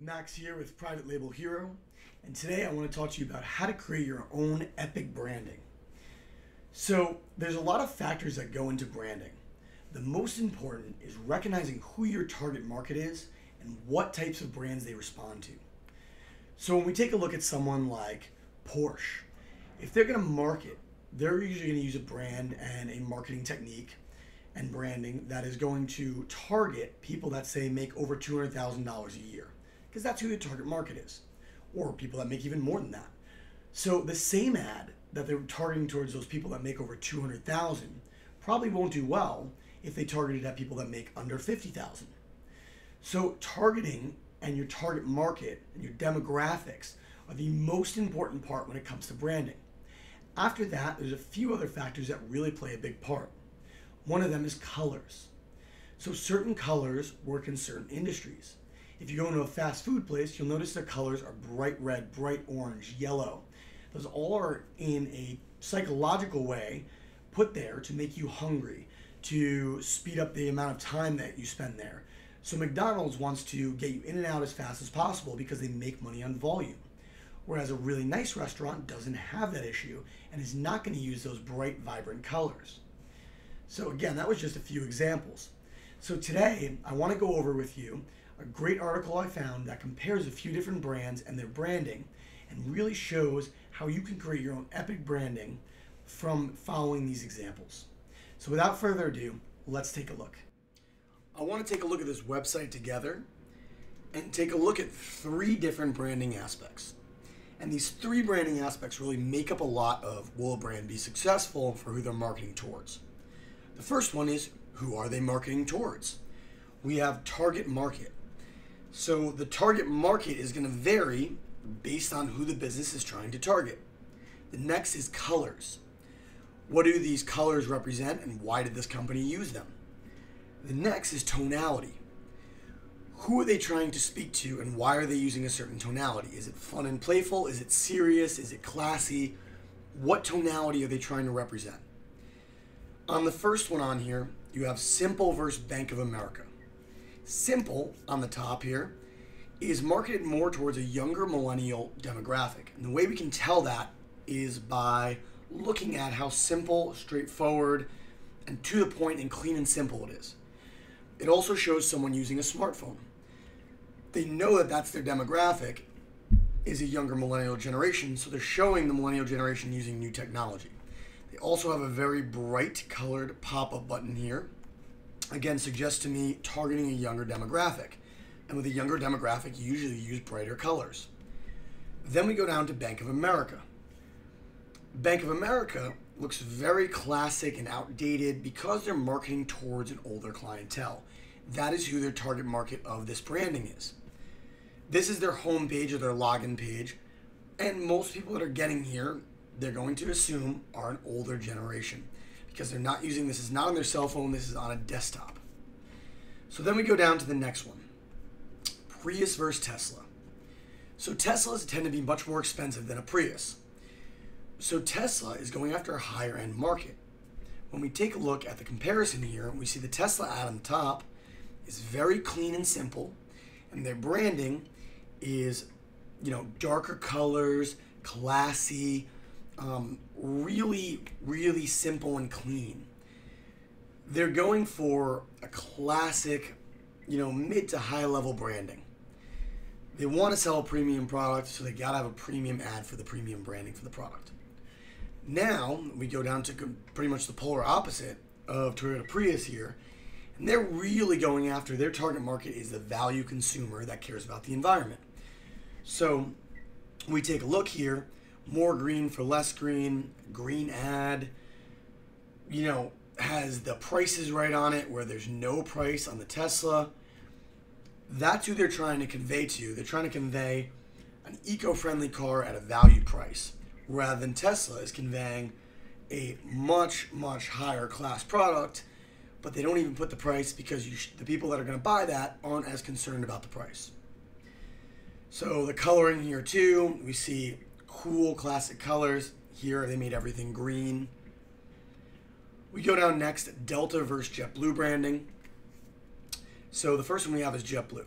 Max here with Private Label Hero, and today I want to talk to you about how to create your own epic branding. So there's a lot of factors that go into branding. The most important is recognizing who your target market is and what types of brands they respond to. So when we take a look at someone like Porsche, if they're going to market, they're usually going to use a brand and a marketing technique and branding that is going to target people that say make over $200,000 a year, because that's who the target market is, or people that make even more than that. So the same ad that they're targeting towards those people that make over 200,000 probably won't do well if they targeted at people that make under 50,000. So targeting and your target market and your demographics are the most important part when it comes to branding. After that, there's a few other factors that really play a big part. One of them is colors. So certain colors work in certain industries. If you go into a fast food place, you'll notice their colors are bright red, bright orange, yellow. Those all are in a psychological way put there to make you hungry, to speed up the amount of time that you spend there. So McDonald's wants to get you in and out as fast as possible because they make money on volume. Whereas a really nice restaurant doesn't have that issue and is not going to use those bright, vibrant colors. So again, that was just a few examples. So today, I want to go over with you a great article I found that compares a few different brands and their branding and really shows how you can create your own epic branding from following these examples. So without further ado, let's take a look. I want to take a look at this website together and take a look at three different branding aspects. And these three branding aspects really make up a lot of will a brand be successful for who they're marketing towards. The first one is, who are they marketing towards? We have target market. So the target market is going to vary based on who the business is trying to target. The next is colors. What do these colors represent and why did this company use them? The next is tonality. Who are they trying to speak to and why are they using a certain tonality? Is it fun and playful? Is it serious? Is it classy? What tonality are they trying to represent? On the first one on here, you have Simple versus Bank of America. Simple, on the top here, is marketed more towards a younger millennial demographic. And the way we can tell that is by looking at how simple, straightforward, and to the point and clean and simple it is. It also shows someone using a smartphone. They know that that's their demographic, is a younger millennial generation, so they're showing the millennial generation using new technology. They also have a very bright colored pop-up button here. Again, suggests to me targeting a younger demographic. And with a younger demographic, you usually use brighter colors. Then we go down to Bank of America. Bank of America looks very classic and outdated because they're marketing towards an older clientele. That is who their target market of this branding is. This is their home page or their login page. And most people that are getting here, they're going to assume are an older generation because they're not using this is not on their cell phone, this is on a desktop. So then we go down to the next one. Prius versus Tesla. So Teslas tend to be much more expensive than a Prius. So Tesla is going after a higher end market. When we take a look at the comparison here, we see the Tesla ad on the top is very clean and simple, and their branding is, darker colors, classy, really simple and clean. They're going for a classic, mid to high level branding. They want to sell a premium product, so they gotta have a premium ad for the premium branding for the product. Now we go down to pretty much the polar opposite of Toyota Prius here, and they're really going after their target market is the value consumer that cares about the environment. So we take a look here. More green for less green, green ad, has the prices right on it where there's no price on the Tesla. That's who they're trying to convey to. They're trying to convey an eco-friendly car at a value price, rather than Tesla is conveying a much higher class product, but they don't even put the price because the people that are going to buy that aren't as concerned about the price. So the coloring here too, we see cool classic colors. Here they made everything green. We go down next, Delta versus JetBlue branding. So the first one we have is JetBlue.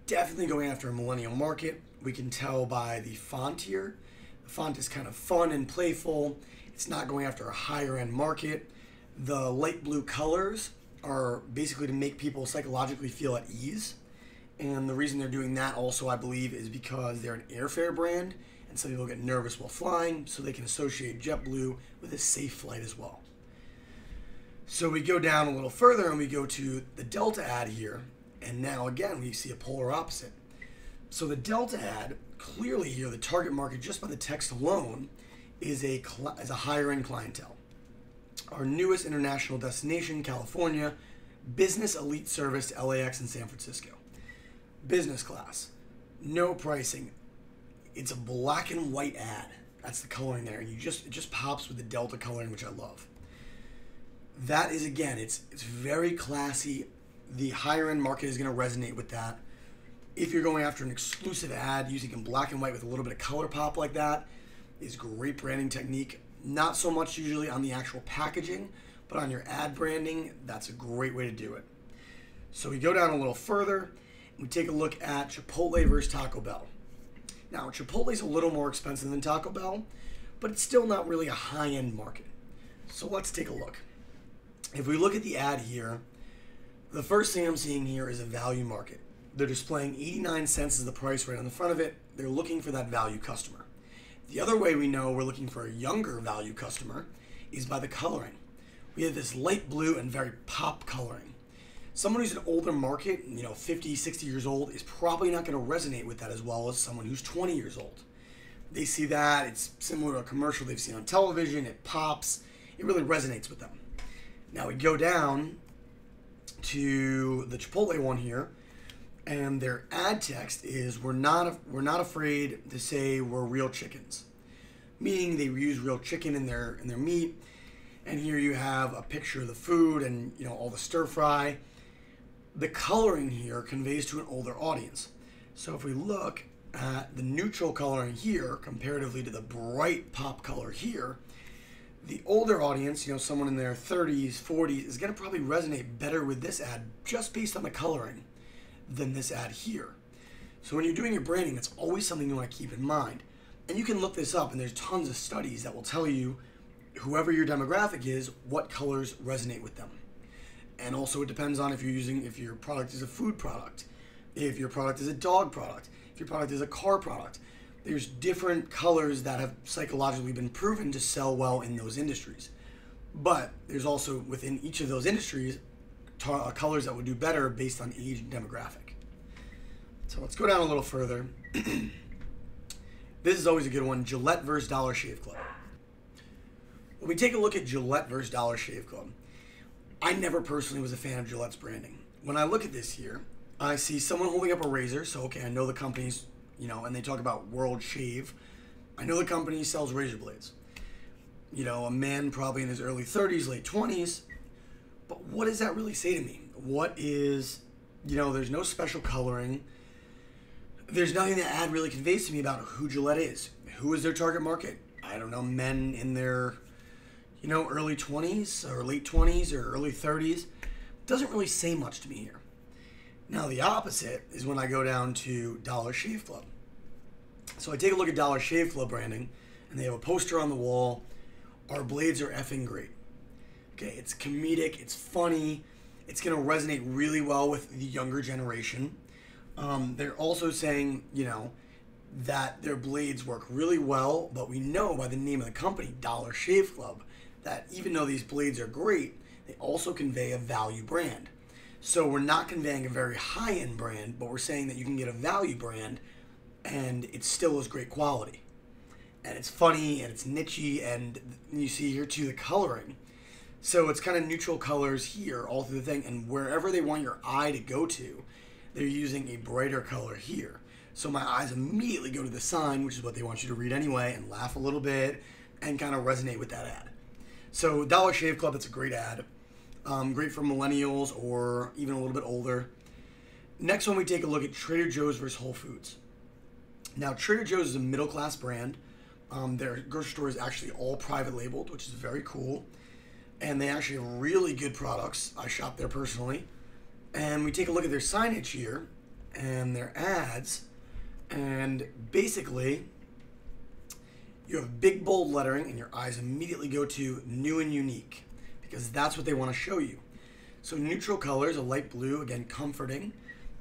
definitely going after a millennial market. We can tell by the font here. The font is kind of fun and playful. It's not going after a higher end market. The light blue colors are basically to make people psychologically feel at ease. And the reason they're doing that also, I believe, is because they're an airfare brand, and some people get nervous while flying, so they can associate JetBlue with a safe flight as well. So we go down a little further and we go to the Delta ad here, and now again we see a polar opposite. So the Delta ad, clearly here, the target market just by the text alone is a higher end clientele. Our newest international destination, California, business elite service to LAX and San Francisco. Business class, no pricing. It's a black and white ad. That's the coloring there, and it just pops with the Delta coloring, which I love. That is, again, it's very classy. The higher end market is going to resonate with that. If you're going after an exclusive ad using in black and white with a little bit of color pop like that, is great branding technique. Not so much usually on the actual packaging, but on your ad branding, that's a great way to do it. So we go down a little further, and we take a look at Chipotle versus Taco Bell. Now, Chipotle is a little more expensive than Taco Bell, but it's still not really a high-end market. So let's take a look. If we look at the ad here, the first thing I'm seeing here is a value market. They're displaying 89 cents as the price right on the front of it. They're looking for that value customer. The other way we know we're looking for a younger value customer is by the coloring. We have this light blue and very pop coloring. Someone who's an older market, 50, 60 years old, is probably not going to resonate with that as well as someone who's 20 years old. They see that, it's similar to a commercial they've seen on television, it pops, it really resonates with them. Now we go down to the Chipotle one here, and their ad text is, we're not afraid to say we're real chickens. Meaning they use real chicken in their meat. And here you have a picture of the food and all the stir fry. The coloring here conveys to an older audience. So if we look at the neutral coloring here comparatively to the bright pop color here, the older audience, someone in their 30s, 40s, is going to probably resonate better with this ad just based on the coloring than this ad here. So when you're doing your branding, that's always something you want to keep in mind. And you can look this up, and there's tons of studies that will tell you, whoever your demographic is, what colors resonate with them. And also it depends on if your product is a food product, if your product is a dog product, if your product is a car product. There's different colors that have psychologically been proven to sell well in those industries. But there's also within each of those industries colors that would do better based on age and demographic. So let's go down a little further. This is always a good one, Gillette versus Dollar Shave Club. When we take a look at Gillette versus Dollar Shave Club, I never personally was a fan of Gillette's branding. When I look at this here, I see someone holding up a razor, so okay, I know the company's, and they talk about World Shave. I know the company sells razor blades. A man probably in his early 30s, late 20s. But what does that really say to me? What is, there's no special coloring. There's nothing that ad really conveys to me about who Gillette is. Who is their target market? I don't know, men in their, early 20s or late 20s or early 30s. Doesn't really say much to me here. Now the opposite is when I go down to Dollar Shave Club. So I take a look at Dollar Shave Club branding, and they have a poster on the wall. Our blades are effing great. Okay, it's comedic, it's funny, it's going to resonate really well with the younger generation. They're also saying, that their blades work really well, but we know by the name of the company, Dollar Shave Club, that even though these blades are great, they also convey a value brand. So we're not conveying a very high-end brand, but we're saying that you can get a value brand and it still is great quality. And it's funny and it's nichey, and you see here too the coloring. So it's kind of neutral colors here all through the thing, and wherever they want your eye to go to, they're using a brighter color here. So my eyes immediately go to the sign, which is what they want you to read anyway, and laugh a little bit and kind of resonate with that ad. So Dollar Shave Club, it's a great ad. Great for millennials or even a little bit older. Next one, we take a look at Trader Joe's versus Whole Foods. Now, Trader Joe's is a middle-class brand. Their grocery store is actually all private labeled, which is very cool. And they actually have really good products. I shop there personally. And we take a look at their signage here, and their ads, and basically you have big bold lettering and your eyes immediately go to new and unique because that's what they want to show you. So neutral colors, a light blue, again comforting,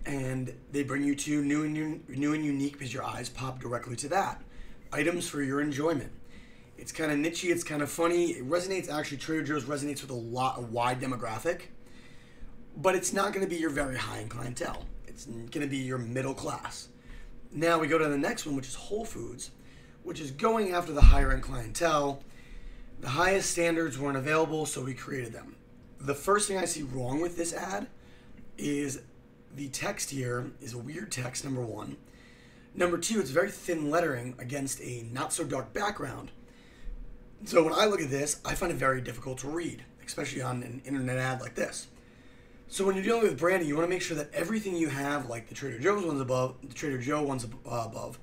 and they bring you to new and unique because your eyes pop directly to that. Items for your enjoyment. It's kind of nichey, it's kind of funny. It resonates, actually Trader Joe's resonates with a wide demographic, but it's not going to be your very high-end clientele. It's going to be your middle class. Now we go to the next one, which is Whole Foods, which is going after the higher-end clientele. The highest standards weren't available, so we created them. The first thing I see wrong with this ad is the text here is a weird text, number one. Number two, it's very thin lettering against a not-so-dark background. So when I look at this, I find it very difficult to read, especially on an internet ad like this. So when you're dealing with branding, you want to make sure that everything you have, like the Trader Joe's ones above, the Trader Joe ones above,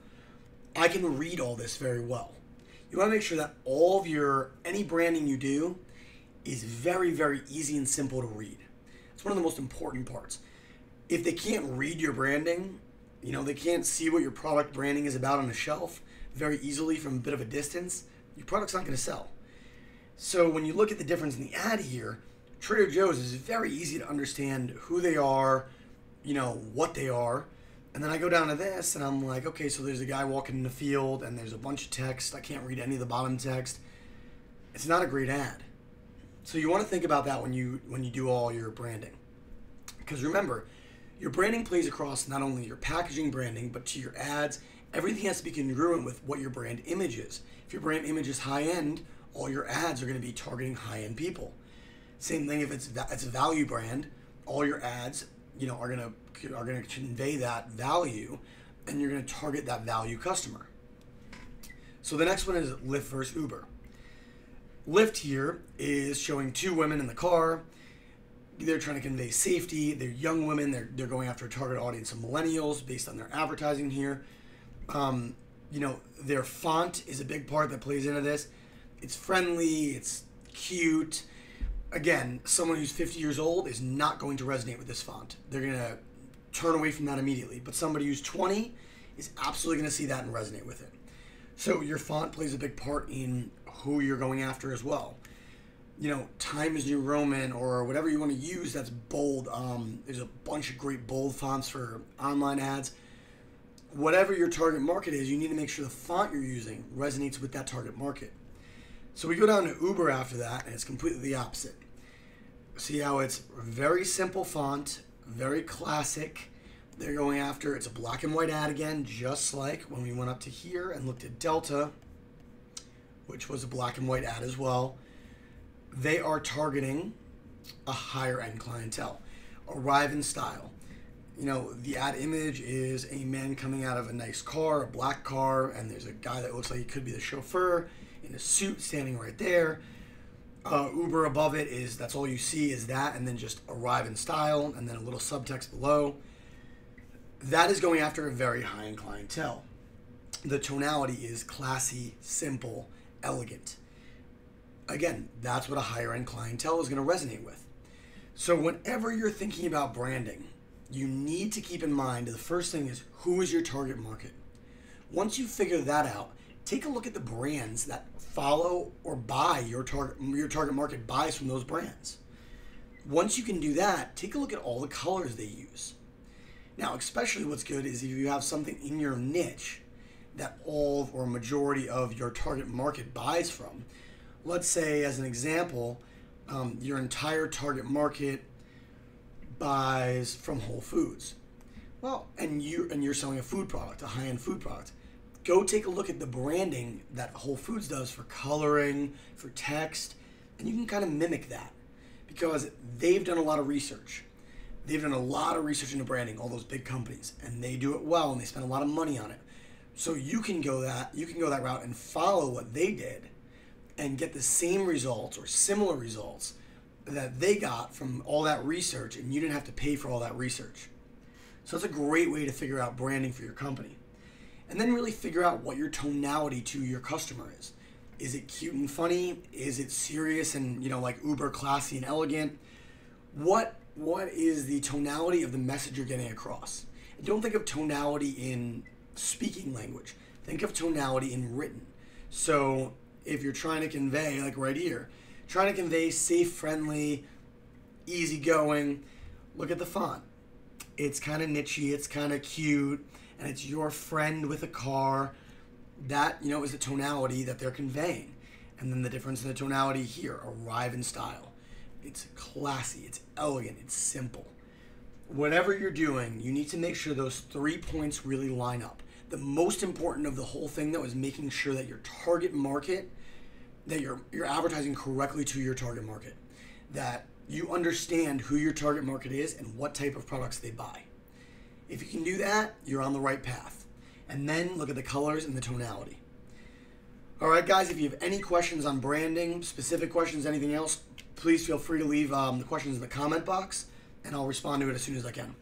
I can read all this very well. You want to make sure that all of any branding you do is very, very easy and simple to read. It's one of the most important parts. If they can't read your branding, they can't see what your product branding is about on the shelf very easily from a bit of a distance, your product's not going to sell. So when you look at the difference in the ad here, Trader Joe's is very easy to understand who they are, what they are. And then I go down to this and I'm like, okay, so there's a guy walking in the field and there's a bunch of text. I can't read any of the bottom text. It's not a great ad. So you want to think about that when you do all your branding. Because remember, your branding plays across not only your packaging branding, but to your ads. Everything has to be congruent with what your brand image is. If your brand image is high-end, all your ads are going to be targeting high-end people. Same thing if it's a value brand, all your ads, are going to convey that value, and you're going to target that value customer. So the next one is Lyft versus Uber. Lyft here is showing two women in the car. They're trying to convey safety. They're young women. They're going after a target audience of millennials based on their advertising here. Their font is a big part that plays into this. It's friendly. It's cute. Again, someone who's 50 years old is not going to resonate with this font. They're going to turn away from that immediately. But somebody who's 20 is absolutely going to see that and resonate with it. So your font plays a big part in who you're going after as well. Times New Roman or whatever you want to use that's bold. There's a bunch of great bold fonts for online ads. Whatever your target market is, you need to make sure the font you're using resonates with that target market. So we go down to Uber after that, and it's completely the opposite. See how it's very simple font, very classic. They're going after, it's a black and white ad again, just like when we went up to here and looked at Delta, which was a black and white ad as well. They are targeting a higher end clientele. Arrive in style. The ad image is a man coming out of a nice car, a black car, and there's a guy that looks like he could be the chauffeur in a suit standing right there. Uber above it that's all you see is that, and then just arrive in style, and then a little subtext below. That is going after a very high-end clientele. The tonality is classy, simple, elegant. Again, that's what a higher-end clientele is going to resonate with. So whenever you're thinking about branding, you need to keep in mind the first thing is who is your target market. Once you figure that out, take a look at the brands that follow or buy your target market buys from those brands. Once you can do that, take a look at all the colors they use. Now, especially what's good is if you have something in your niche that all or majority of your target market buys from. Let's say, as an example, your entire target market buys from Whole Foods. Well, and you're selling a food product, a high-end food product. Go take a look at the branding that Whole Foods does for coloring, for text, and you can kind of mimic that because they've done a lot of research. They've done a lot of research into branding, all those big companies, and they do it well and they spend a lot of money on it. So you can go that route and follow what they did and get the same results or similar results that they got from all that research, and you didn't have to pay for all that research. So that's a great way to figure out branding for your company. And then really figure out what your tonality to your customer is. Is it cute and funny? Is it serious and, like uber classy and elegant? What is the tonality of the message you're getting across? Don't think of tonality in speaking language. Think of tonality in written. So if you're trying to convey, like right here, trying to convey safe, friendly, easygoing, look at the font. It's kind of nichey, it's kind of cute, and it's your friend with a car. That, is the tonality that they're conveying. And then the difference in the tonality here, arrive in style. It's classy, it's elegant, it's simple. Whatever you're doing, you need to make sure those 3 points really line up. The most important of the whole thing, though, is making sure that your target market, that you're advertising correctly to your target market, that you understand who your target market is and what type of products they buy. If you can do that, you're on the right path. And then look at the colors and the tonality. All right, guys, if you have any questions on branding, specific questions, anything else, please feel free to leave the questions in the comment box, and I'll respond to it as soon as I can.